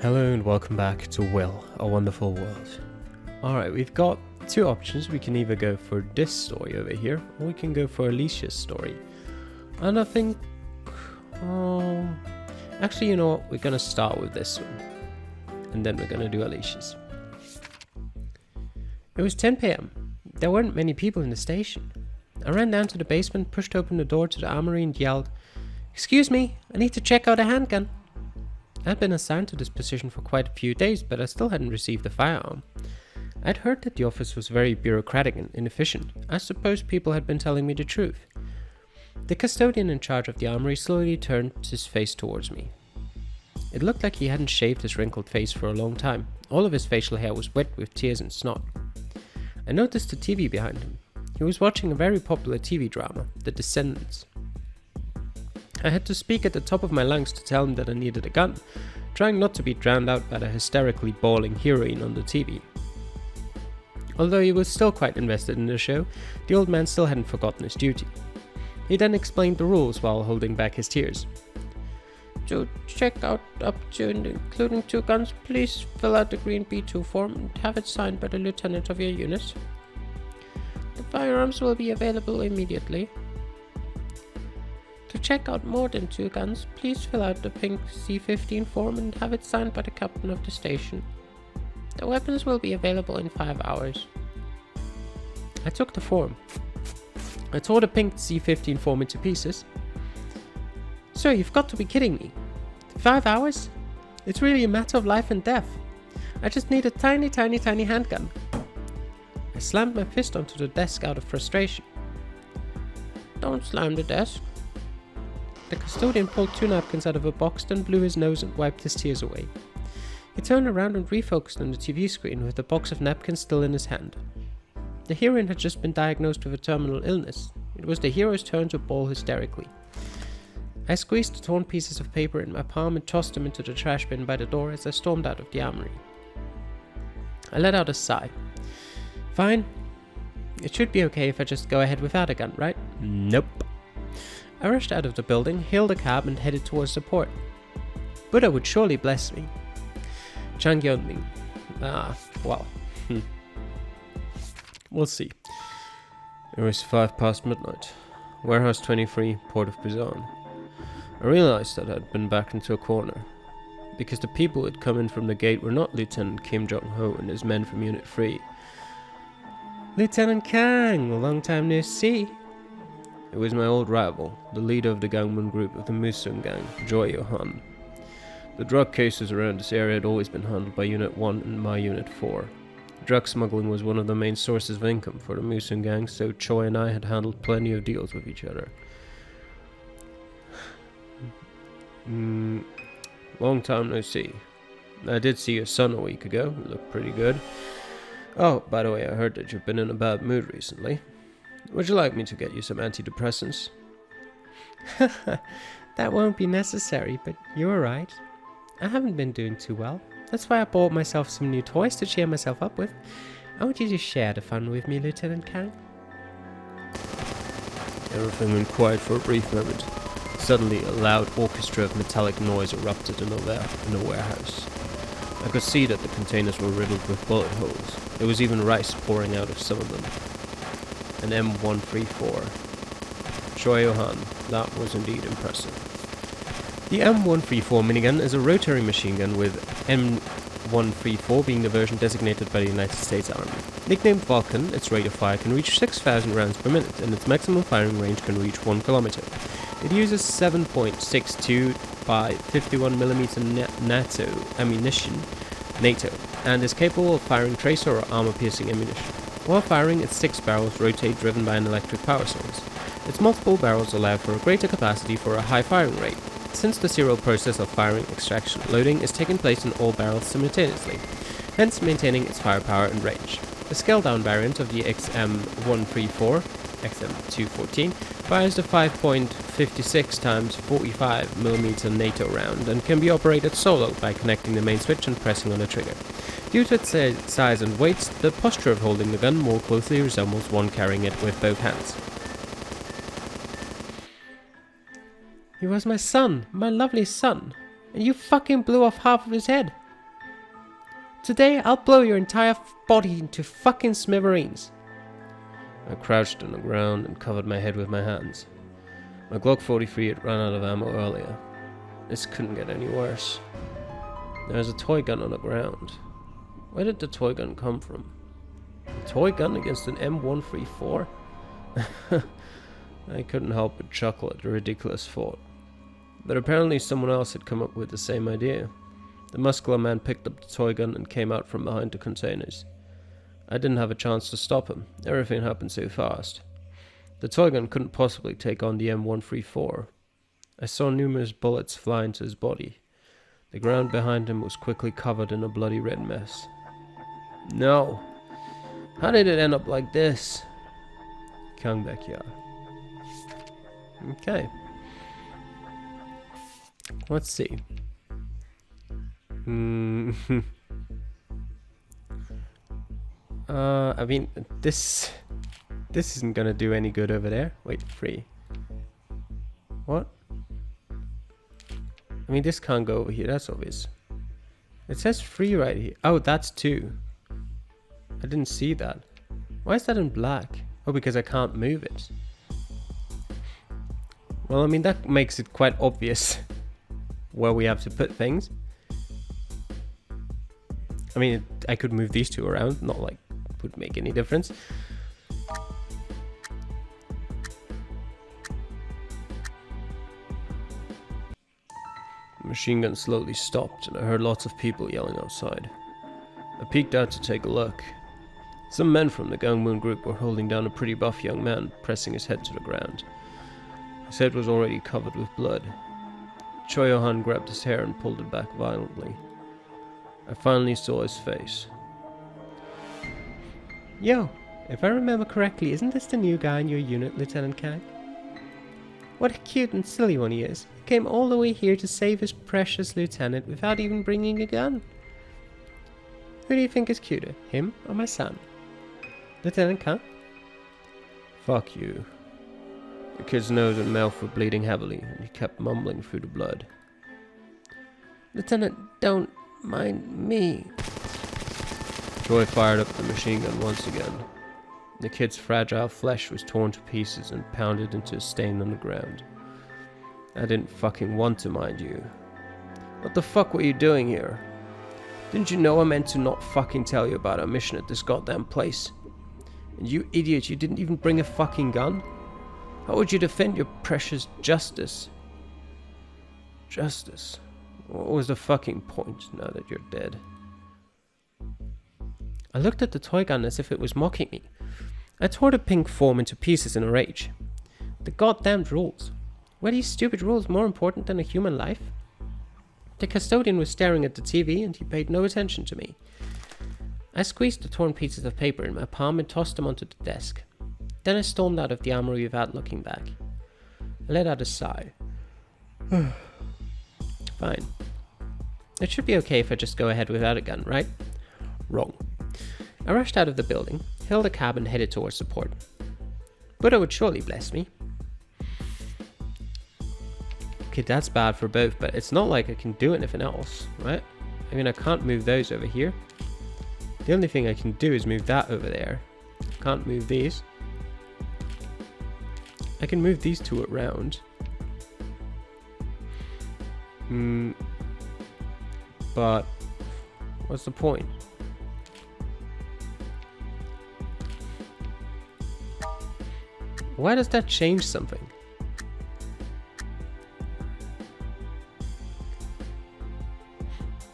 Hello and welcome back to Will, A Wonderful World. Alright, we've got two options. We can either go for this story over here, or we can go for Alicia's story. And I think... actually, you know what? We're going to start with this one. And then we're going to do Alicia's. It was 10 p.m. There weren't many people in the station. I ran down to the basement, pushed open the door to the armory and yelled, "Excuse me, I need to check out a handgun." I had been assigned to this position for quite a few days, but I still hadn't received a firearm. I'd heard that the office was very bureaucratic and inefficient. I suppose people had been telling me the truth. The custodian in charge of the armory slowly turned his face towards me. It looked like he hadn't shaved his wrinkled face for a long time. All of his facial hair was wet with tears and snot. I noticed the TV behind him. He was watching a very popular TV drama, The Descendants. I had to speak at the top of my lungs to tell him that I needed a gun, trying not to be drowned out by the hysterically bawling heroine on the TV. Although he was still quite invested in the show, the old man still hadn't forgotten his duty. He then explained the rules while holding back his tears. "To check out up to and including 2 guns, please fill out the green B2 form and have it signed by the lieutenant of your unit. The firearms will be available immediately. To check out more than 2 guns, please fill out the pink C15 form and have it signed by the captain of the station. The weapons will be available in 5 hours." I took the form. I tore the pink C15 form into pieces. "Sir, you've got to be kidding me. 5 hours? It's really a matter of life and death. I just need a tiny handgun." I slammed my fist onto the desk out of frustration. "Don't slam the desk." The custodian pulled 2 napkins out of a box, then blew his nose and wiped his tears away. He turned around and refocused on the TV screen with the box of napkins still in his hand. The heroine had just been diagnosed with a terminal illness. It was the hero's turn to bawl hysterically. I squeezed the torn pieces of paper in my palm and tossed them into the trash bin by the door as I stormed out of the armory. I let out a sigh. Fine. It should be okay if I just go ahead without a gun, right? Nope. I rushed out of the building, hailed a cab and headed towards the port. Buddha would surely bless me. Chang Yonming. Well. We'll see. It was 5 past midnight. Warehouse 23, Port of Busan. I realized that I'd been backed into a corner, because the people who had come in from the gate were not Lieutenant Kim Jong-ho and his men from Unit 3. "Lieutenant Kang, long time no see." It was my old rival, the leader of the Gangwon group of the Musung gang, Choi Yo-han. The drug cases around this area had always been handled by Unit 1 and my Unit 4. Drug smuggling was one of the main sources of income for the Musung gang, so Choi and I had handled plenty of deals with each other. Long time no see. I did see your son a week ago. He looked pretty good. Oh, by the way, I heard that you've been in a bad mood recently. Would you like me to get you some antidepressants? That won't be necessary, but you're right. I haven't been doing too well. That's why I bought myself some new toys to cheer myself up with. I want you to share the fun with me, Lieutenant Kang. Everything went quiet for a brief moment. Suddenly, a loud orchestra of metallic noise erupted in the warehouse. I could see that the containers were riddled with bullet holes. There was even rice pouring out of some of them. An M134. Choi Yo-han, that was indeed impressive. The M134 minigun is a rotary machine gun, with M134 being the version designated by the United States Army. Nicknamed Vulcan, its rate of fire can reach 6,000 rounds per minute, and its maximum firing range can reach 1 kilometer. It uses 7.62 by 51mm NATO ammunition, and is capable of firing tracer or armor-piercing ammunition. While firing, its 6 barrels rotate, driven by an electric power source. Its multiple barrels allow for a greater capacity for a high firing rate, since the serial process of firing, extraction, loading is taking place in all barrels simultaneously, hence maintaining its firepower and range. The scaled-down variant of the XM134, XM214, fires the 5.56 times 45mm NATO round and can be operated solo by connecting the main switch and pressing on the trigger. Due to its size and weight, the posture of holding the gun more closely resembles one carrying it with both hands. He was my son, my lovely son, and you fucking blew off half of his head. Today I'll blow your entire body into fucking smithereens. I crouched on the ground and covered my head with my hands. My Glock 43 had run out of ammo earlier. This couldn't get any worse. There was a toy gun on the ground. Where did the toy gun come from? A toy gun against an M134? I couldn't help but chuckle at the ridiculous thought. But apparently someone else had come up with the same idea. The muscular man picked up the toy gun and came out from behind the containers. I didn't have a chance to stop him. Everything happened so fast. The toy gun couldn't possibly take on the M134. I saw numerous bullets fly into his body. The ground behind him was quickly covered in a bloody red mess. No! How did it end up like this? Kangbekya. Okay. Let's see. I mean, this isn't gonna do any good over there. Wait, free. What? I mean, this can't go over here, that's obvious. It says free right here. Oh, that's 2. I didn't see that. Why is that in black? Oh, because I can't move it. Well, I mean, that makes it quite obvious where we have to put things. I mean, I could move these 2 around, not like it would make any difference. The machine gun slowly stopped, and I heard lots of people yelling outside. I peeked out to take a look. Some men from the Gangmoon group were holding down a pretty buff young man, pressing his head to the ground. His head was already covered with blood. Choyo-han grabbed his hair and pulled it back violently. I finally saw his face. Yo, if I remember correctly, isn't this the new guy in your unit, Lieutenant Kang? What a cute and silly one he is. He came all the way here to save his precious lieutenant without even bringing a gun. Who do you think is cuter, him or my son? Lieutenant Kang? Fuck you. The kid's nose and mouth were bleeding heavily, and he kept mumbling through the blood. Lieutenant, don't mind me. Joy fired up the machine gun once again. The kid's fragile flesh was torn to pieces and pounded into a stain on the ground. I didn't fucking want to, mind you. What the fuck were you doing here? Didn't you know I meant to not fucking tell you about our mission at this goddamn place? And you idiot, you didn't even bring a fucking gun? How would you defend your precious justice? Justice? What was the fucking point now that you're dead? I looked at the toy gun as if it was mocking me. I tore the pink form into pieces in a rage. The goddamned rules. Were these stupid rules more important than a human life? The custodian was staring at the TV and he paid no attention to me. I squeezed the torn pieces of paper in my palm and tossed them onto the desk. Then I stormed out of the armory without looking back. I let out a sigh. Fine. It should be okay if I just go ahead without a gun, right? Wrong. I rushed out of the building, hailed a cab and headed towards the port. Buddha would surely bless me. Okay, that's bad for both, but it's not like I can do anything else, right? I mean, I can't move those over here. The only thing I can do is move that over there. Can't move these. I can move these 2 around. But what's the point? Why does that change something?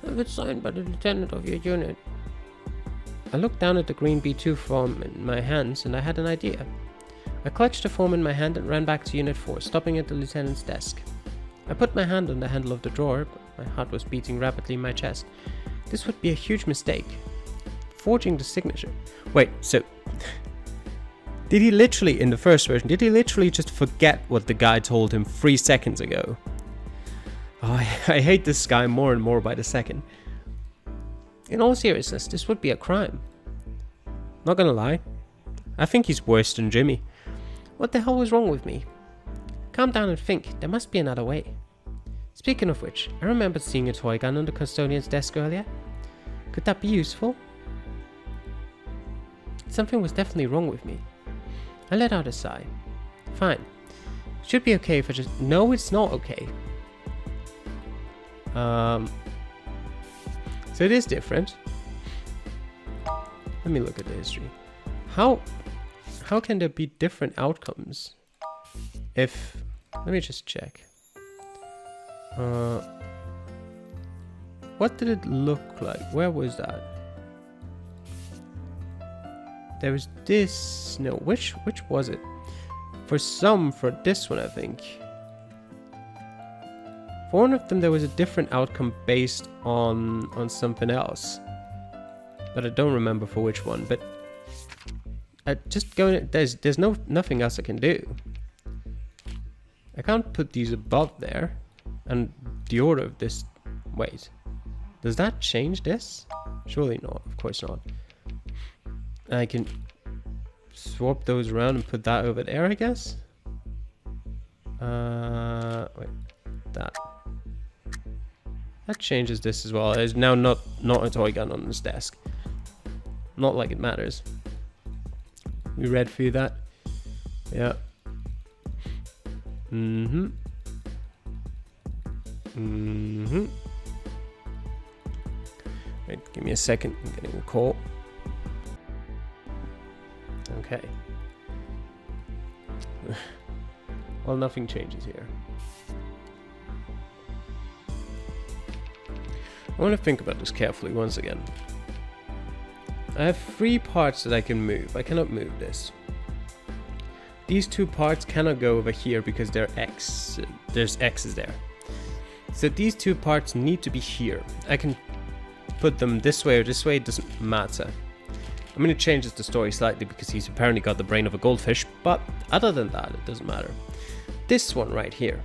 Have it signed by the lieutenant of your unit. I looked down at the green B2 form in my hands and I had an idea. I clutched the form in my hand and ran back to Unit 4, stopping at the lieutenant's desk. I put my hand on the handle of the drawer, but my heart was beating rapidly in my chest. This would be a huge mistake. Forging the signature. Wait, so... did he literally, in the first version, did he literally just forget what the guy told him 3 seconds ago? Oh, I hate this guy more and more by the second. In all seriousness, this would be a crime. Not gonna lie, I think he's worse than Jimmy. What the hell was wrong with me? Calm down and think, there must be another way. Speaking of which, I remembered seeing a toy gun on the custodian's desk earlier. Could that be useful? Something was definitely wrong with me. I let out a sigh. Fine. Should be okay if I just... No, it's not okay. So it is different. Let me look at the history. How can there be different outcomes if... Let me just check. What did it look like? Where was that? There was this... No, which was it? For this one, I think. For one of them, there was a different outcome based on something else. But I don't remember for which one. But I just going. There's nothing else I can do. I can't put these above there, and the order of this. Wait, does that change this? Surely not. Of course not. I can swap those around and put that over there, I guess. Wait, that. That changes this as well. There's now not a toy gun on this desk. Not like it matters. We read through that. Yeah. Wait, give me a second. I'm getting a call. Okay. Well, nothing changes here. I want to think about this carefully once again. I have 3 parts that I can move. I cannot move this. These 2 parts cannot go over here because they're X. There's X's there. So these 2 parts need to be here. I can put them this way or this way. It doesn't matter. I'm going to change the story slightly because he's apparently got the brain of a goldfish. But other than that, it doesn't matter. This one right here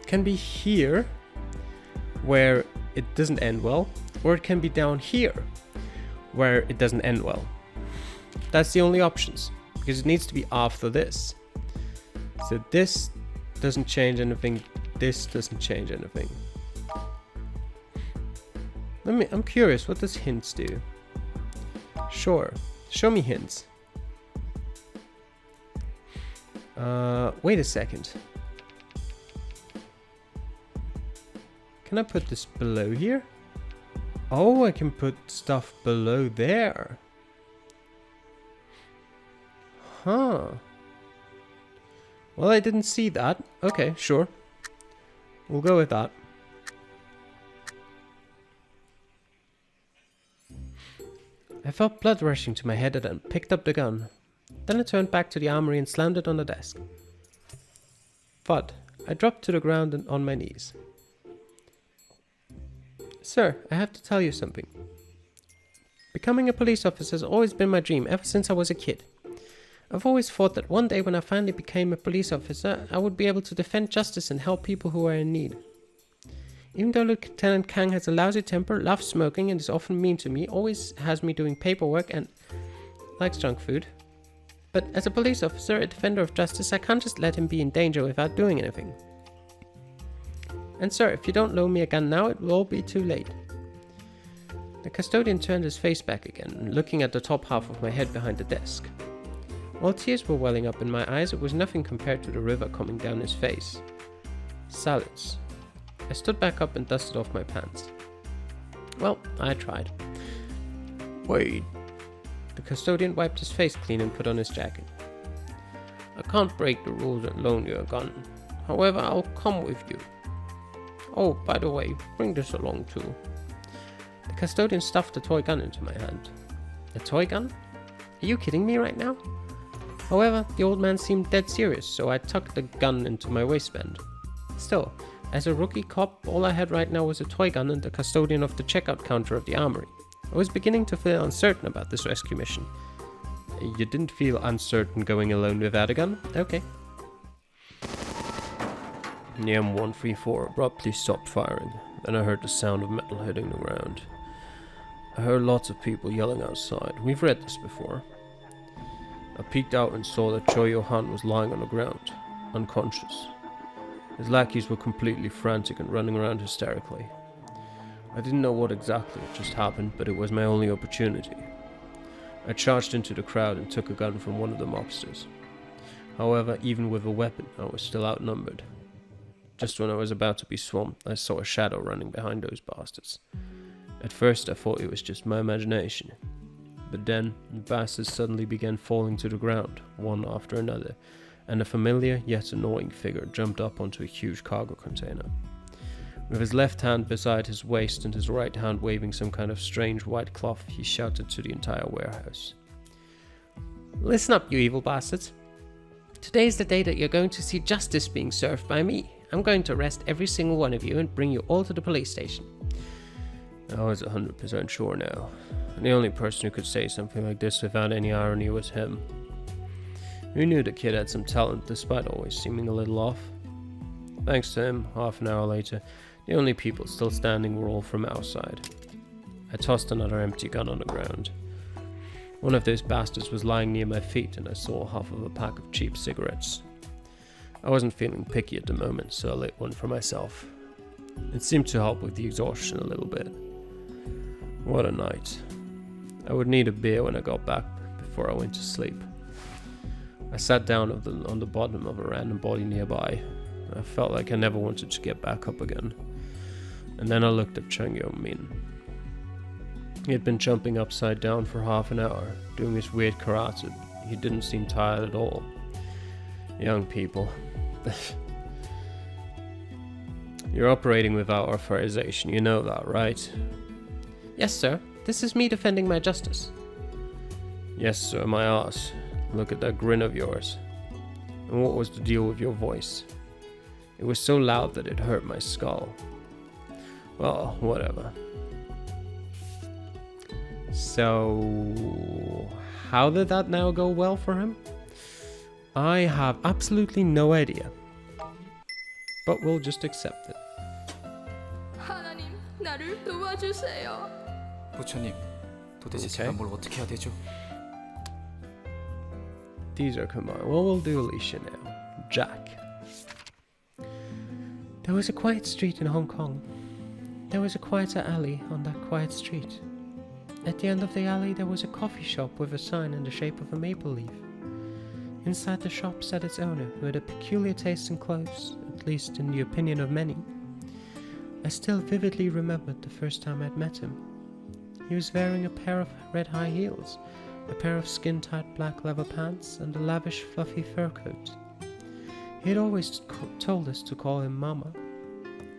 can be here where it doesn't end well. Or it can be down here where it doesn't end well. That's the only options, because it needs to be after this. So this doesn't change anything, this doesn't change anything. I'm curious, what does hints do? Sure, show me hints. Wait a second. Can I put this below here? Oh, I can put stuff below there. Huh. Well, I didn't see that. Okay, sure. We'll go with that. I felt blood rushing to my head and picked up the gun. Then I turned back to the armory and slammed it on the desk. Thud. I dropped to the ground and on my knees. Sir, I have to tell you something. Becoming a police officer has always been my dream ever since I was a kid. I've always thought that one day when I finally became a police officer, I would be able to defend justice and help people who are in need. Even though Lieutenant Kang has a lousy temper, loves smoking and is often mean to me, always has me doing paperwork and likes junk food. But as a police officer, a defender of justice, I can't just let him be in danger without doing anything. And sir, if you don't loan me a gun now, it will all be too late. The custodian turned his face back again, looking at the top half of my head behind the desk. While tears were welling up in my eyes, it was nothing compared to the river coming down his face. Silence. I stood back up and dusted off my pants. Well, I tried. Wait. The custodian wiped his face clean and put on his jacket. I can't break the rules and loan you a gun. However, I'll come with you. Oh, by the way, bring this along too. The custodian stuffed a toy gun into my hand. A toy gun? Are you kidding me right now? However, the old man seemed dead serious, so I tucked the gun into my waistband. Still, as a rookie cop, all I had right now was a toy gun and the custodian of the checkout counter of the armory. I was beginning to feel uncertain about this rescue mission. You didn't feel uncertain going alone without a gun? Okay. The M134 abruptly stopped firing. Then I heard the sound of metal hitting the ground. I heard lots of people yelling outside. We've read this before. I peeked out and saw that Choi Yo-han was lying on the ground, unconscious. His lackeys were completely frantic and running around hysterically. I didn't know what exactly had just happened, but it was my only opportunity. I charged into the crowd and took a gun from one of the mobsters. However, even with a weapon, I was still outnumbered. Just when I was about to be swamped, I saw a shadow running behind those bastards. At first, I thought it was just my imagination. But then, the bastards suddenly began falling to the ground, one after another, and a familiar yet annoying figure jumped up onto a huge cargo container. With his left hand beside his waist and his right hand waving some kind of strange white cloth, he shouted to the entire warehouse. "Listen up, you evil bastards. Today is the day that you're going to see justice being served by me. I'm going to arrest every single one of you and bring you all to the police station." I was 100% sure now. And the only person who could say something like this without any irony was him. Who knew the kid had some talent despite always seeming a little off? Thanks to him, half an hour later, the only people still standing were all from outside. I tossed another empty gun on the ground. One of those bastards was lying near my feet and I saw half of a pack of cheap cigarettes. I wasn't feeling picky at the moment, so I lit one for myself. It seemed to help with the exhaustion a little bit. What a night. I would need a beer when I got back before I went to sleep. I sat down on the bottom of a random body nearby. I felt like I never wanted to get back up again. And then I looked at Chung Yo-min. He had been jumping upside down for half an hour, doing his weird karate. He didn't seem tired at all. Young people. You're operating without authorization, you know that, right? Yes, sir. This is me defending my justice. Yes, sir, my ass. Look at that grin of yours. And what was the deal with your voice? It was so loud that it hurt my skull. Well, whatever. So, how did that now go well for him? I have absolutely no idea. But we'll just accept it. 하나님, 나를 도와주세요. 부처님, 도대체 제가 뭘 어떻게 해야 되죠? These are combined. Well, we'll do Alicia now. Jack. There was a quiet street in Hong Kong. There was a quieter alley on that quiet street. At the end of the alley there was a coffee shop with a sign in the shape of a maple leaf. Inside the shop sat its owner, who had a peculiar taste in clothes, at least in the opinion of many. I still vividly remembered the first time I'd met him. He was wearing a pair of red high heels, a pair of skin-tight black leather pants, and a lavish fluffy fur coat. He had always told us to call him Mama.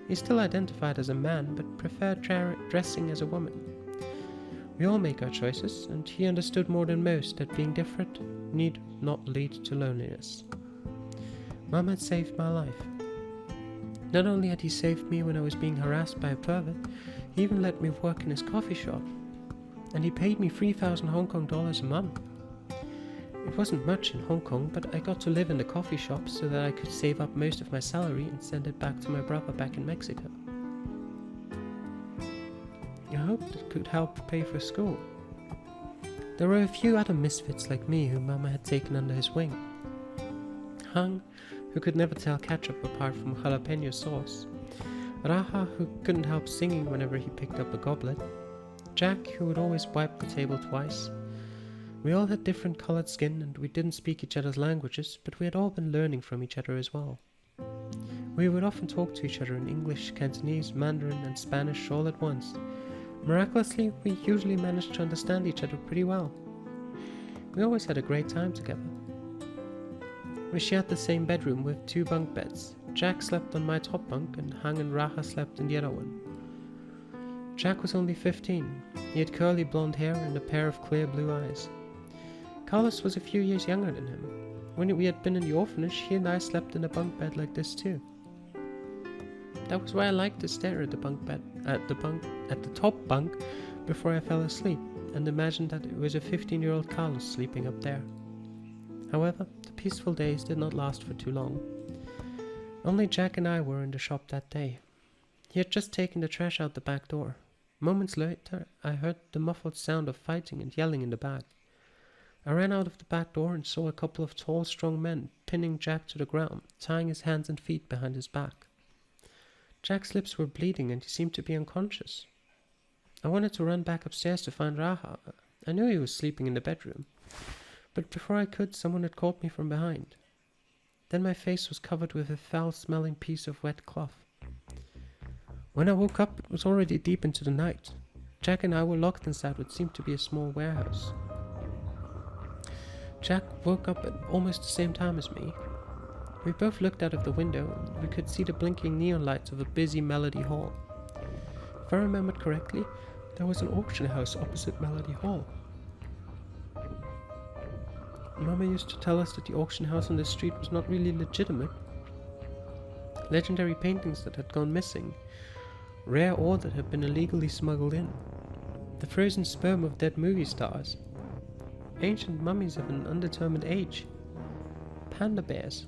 He still identified as a man, but preferred dressing as a woman. We all make our choices, and he understood more than most that being different need not lead to loneliness. Mom had saved my life. Not only had he saved me when I was being harassed by a pervert, he even let me work in his coffee shop. And he paid me 3,000 Hong Kong dollars a month. It wasn't much in Hong Kong, but I got to live in the coffee shop so that I could save up most of my salary and send it back to my brother back in Mexico. I hoped it could help pay for school. There were a few other misfits like me who Mama had taken under his wing. Hung, who could never tell ketchup apart from jalapeno sauce. Raha, who couldn't help singing whenever he picked up a goblet. Jack, who would always wipe the table twice. We all had different coloured skin and we didn't speak each other's languages, but we had all been learning from each other as well. We would often talk to each other in English, Cantonese, Mandarin and Spanish all at once. Miraculously, we usually managed to understand each other pretty well. We always had a great time together. We shared the same bedroom with 2 bunk beds. Jack slept on my top bunk and Hang and Raha slept in the other one. Jack was only 15. He had curly blonde hair and a pair of clear blue eyes. Carlos was a few years younger than him. When we had been in the orphanage, he and I slept in a bunk bed like this too. That was why I liked to stare at the top bunk before I fell asleep, and imagined that it was a 15-year-old Carlos sleeping up there. However, the peaceful days did not last for too long. Only Jack and I were in the shop that day. He had just taken the trash out the back door. Moments later, I heard the muffled sound of fighting and yelling in the back. I ran out of the back door and saw a couple of tall, strong men pinning Jack to the ground, tying his hands and feet behind his back. Jack's lips were bleeding and he seemed to be unconscious. I wanted to run back upstairs to find Raha. I knew he was sleeping in the bedroom, but before I could, someone had caught me from behind. Then my face was covered with a foul-smelling piece of wet cloth. When I woke up, it was already deep into the night. Jack and I were locked inside what seemed to be a small warehouse. Jack woke up at almost the same time as me. We both looked out of the window and we could see the blinking neon lights of a busy Melody Hall. If I remembered correctly, there was an auction house opposite Melody Hall. Mama used to tell us that the auction house on the street was not really legitimate. Legendary paintings that had gone missing, rare ore that had been illegally smuggled in, the frozen sperm of dead movie stars, ancient mummies of an undetermined age, panda bears.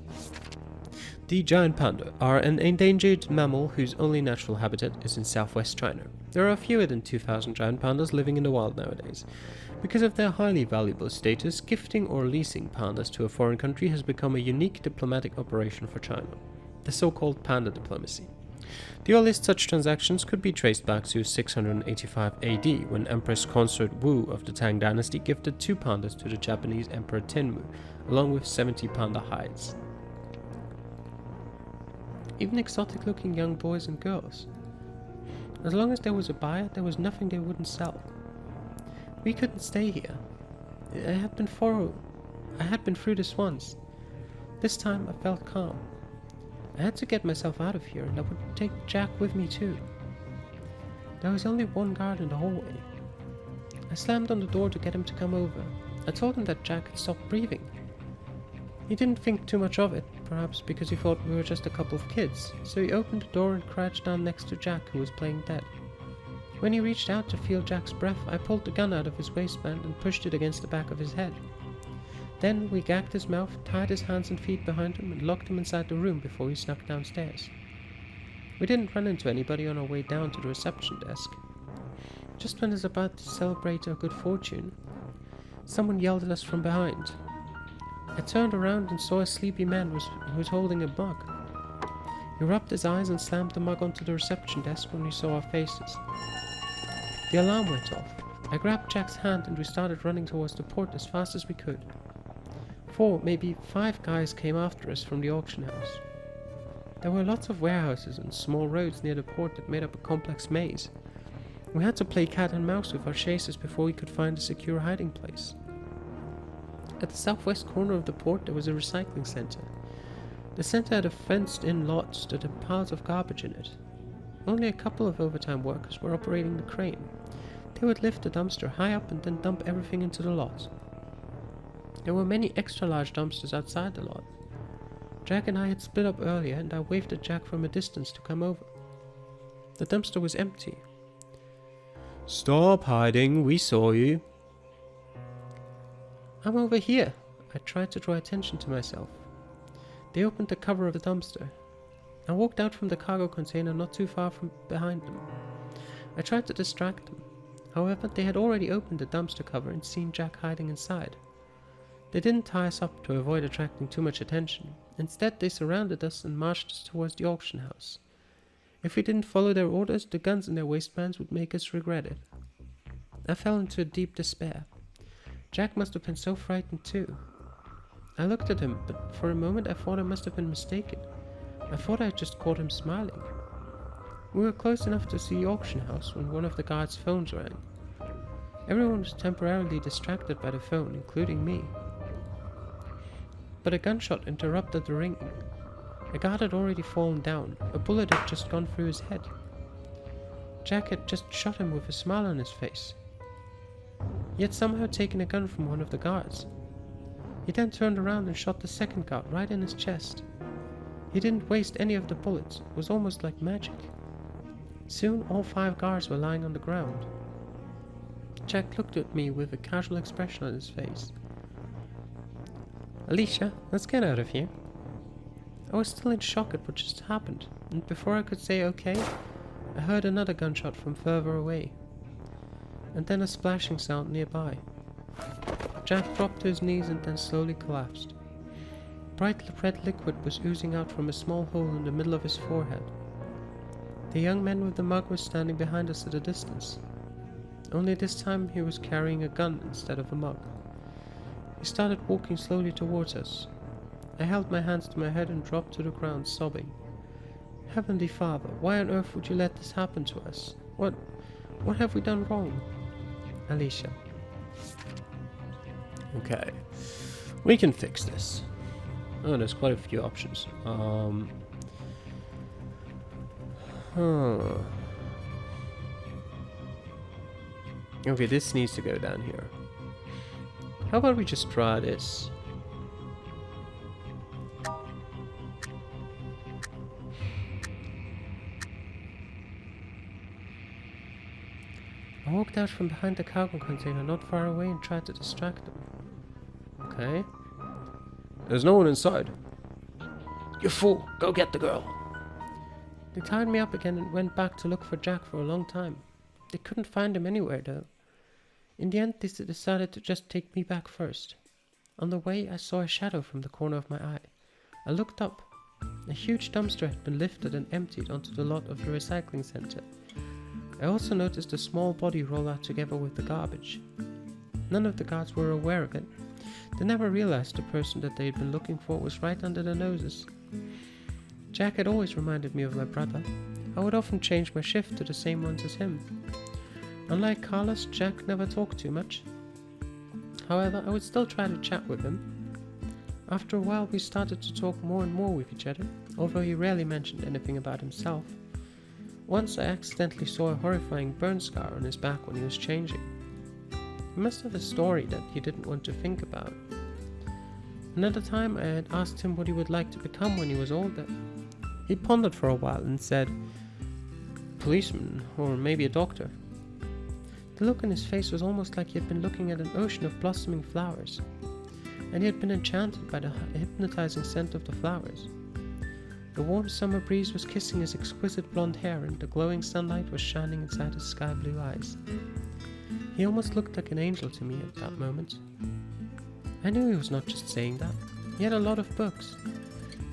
The giant panda are an endangered mammal whose only natural habitat is in southwest China. There are fewer than 2,000 giant pandas living in the wild nowadays. Because of their highly valuable status, gifting or leasing pandas to a foreign country has become a unique diplomatic operation for China, the so-called panda diplomacy. The earliest such transactions could be traced back to 685 AD, when Empress Consort Wu of the Tang dynasty gifted 2 pandas to the Japanese Emperor Tenmu, along with 70 panda hides. Even exotic-looking young boys and girls. As long as there was a buyer, there was nothing they wouldn't sell. We couldn't stay here. I had been through this once. This time I felt calm. I had to get myself out of here, and I would take Jack with me too. There was only one guard in the hallway. I slammed on the door to get him to come over. I told him that Jack had stopped breathing. He didn't think too much of it, perhaps because he thought we were just a couple of kids, so he opened the door and crouched down next to Jack, who was playing dead. When he reached out to feel Jack's breath, I pulled the gun out of his waistband and pushed it against the back of his head. Then we gagged his mouth, tied his hands and feet behind him, and locked him inside the room before he snuck downstairs. We didn't run into anybody on our way down to the reception desk. Just when I was about to celebrate our good fortune, someone yelled at us from behind. I turned around and saw a sleepy man who was holding a mug. He rubbed his eyes and slammed the mug onto the reception desk when we saw our faces. The alarm went off. I grabbed Jack's hand and we started running towards the port as fast as we could. 4, maybe 5 guys came after us from the auction house. There were lots of warehouses and small roads near the port that made up a complex maze. We had to play cat and mouse with our chases before we could find a secure hiding place. At the southwest corner of the port there was a recycling center. The center had a fenced-in lot that had piles of garbage in it. Only a couple of overtime workers were operating the crane. They would lift the dumpster high up and then dump everything into the lot. There were many extra-large dumpsters outside the lot. Jack and I had split up earlier and I waved at Jack from a distance to come over. The dumpster was empty. "Stop hiding, we saw you." "I'm over here." I tried to draw attention to myself. They opened the cover of the dumpster. I walked out from the cargo container not too far from behind them. I tried to distract them. However, they had already opened the dumpster cover and seen Jack hiding inside. They didn't tie us up to avoid attracting too much attention. Instead, they surrounded us and marched us towards the auction house. If we didn't follow their orders, the guns in their waistbands would make us regret it. I fell into a deep despair. Jack must have been so frightened too. I looked at him, but for a moment I thought I must have been mistaken. I thought I had just caught him smiling. We were close enough to see the auction house when one of the guards' phones rang. Everyone was temporarily distracted by the phone, including me. But a gunshot interrupted the ringing. A guard had already fallen down. A bullet had just gone through his head. Jack had just shot him with a smile on his face. He had somehow taken a gun from one of the guards. He then turned around and shot the second guard right in his chest. He didn't waste any of the bullets. It was almost like magic. Soon all 5 guards were lying on the ground. Jack looked at me with a casual expression on his face. "Alicia, let's get out of here." I was still in shock at what just happened, and before I could say okay, I heard another gunshot from further away, and then a splashing sound nearby. Jack dropped to his knees and then slowly collapsed. Bright red liquid was oozing out from a small hole in the middle of his forehead. The young man with the mug was standing behind us at a distance. only this time he was carrying a gun instead of a mug. He started walking slowly towards us. I held my hands to my head and dropped to the ground, sobbing. Heavenly Father, why on earth would you let this happen to us? What have we done wrong? Alicia. Okay. We can fix this. Oh, there's quite a few options. Okay, this needs to go down here. How about we just try this? I walked out from behind the cargo container not far away and tried to distract them. Okay. There's no one inside. You fool! Go get the girl! They tied me up again and went back to look for Jack for a long time. They couldn't find him anywhere though. In the end, they decided to just take me back first. On the way, I saw a shadow from the corner of my eye. I looked up. A huge dumpster had been lifted and emptied onto the lot of the recycling center. I also noticed a small body roll out together with the garbage. None of the guards were aware of it. They never realized the person that they had been looking for was right under their noses. Jack had always reminded me of my brother. I would often change my shift to the same ones as him. Unlike Carlos, Jack never talked too much. However, I would still try to chat with him. After a while, we started to talk more and more with each other, although he rarely mentioned anything about himself. Once I accidentally saw a horrifying burn scar on his back when he was changing. He must have a story that he didn't want to think about. Another time, I had asked him what he would like to become when he was older. He pondered for a while and said, policeman, or maybe a doctor. The look in his face was almost like he had been looking at an ocean of blossoming flowers, and he had been enchanted by the hypnotizing scent of the flowers. The warm summer breeze was kissing his exquisite blonde hair, and the glowing sunlight was shining inside his sky blue eyes. He almost looked like an angel to me at that moment. I knew he was not just saying that. He had a lot of books.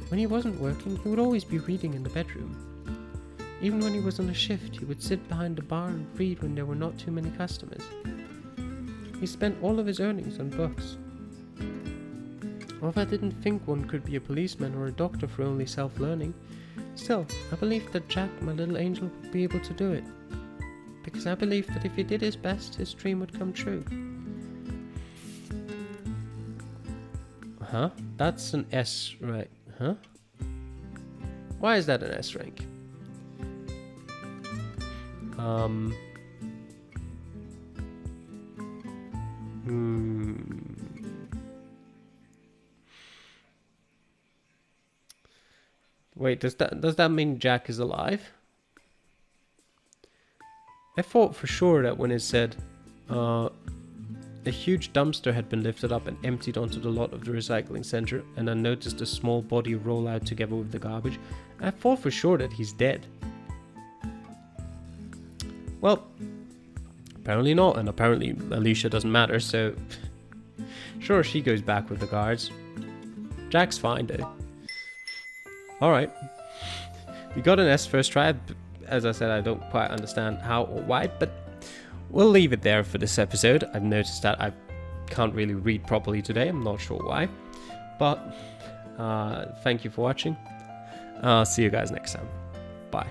When he wasn't working, he would always be reading in the bedroom. Even when he was on a shift, he would sit behind the bar and read when there were not too many customers. He spent all of his earnings on books. Although I didn't think one could be a policeman or a doctor for only self-learning, still, I believed that Jack, my little angel, would be able to do it. Because I believed that if he did his best, his dream would come true. Huh? That's an S, right? Huh? Why is that an S rank? Wait, does that mean Jack is alive? I thought for sure that when it said a huge dumpster had been lifted up and emptied onto the lot of the recycling center, and I noticed a small body roll out together with the garbage, I thought for sure that he's dead. Well, apparently not, and apparently Alicia doesn't matter, so sure, she goes back with the guards. Jack's fine though. Alright, we got an S first try. As I said, I don't quite understand how or why, but we'll leave it there for this episode. I've noticed that I can't really read properly today, I'm not sure why, but thank you for watching. I'll see you guys next time. Bye.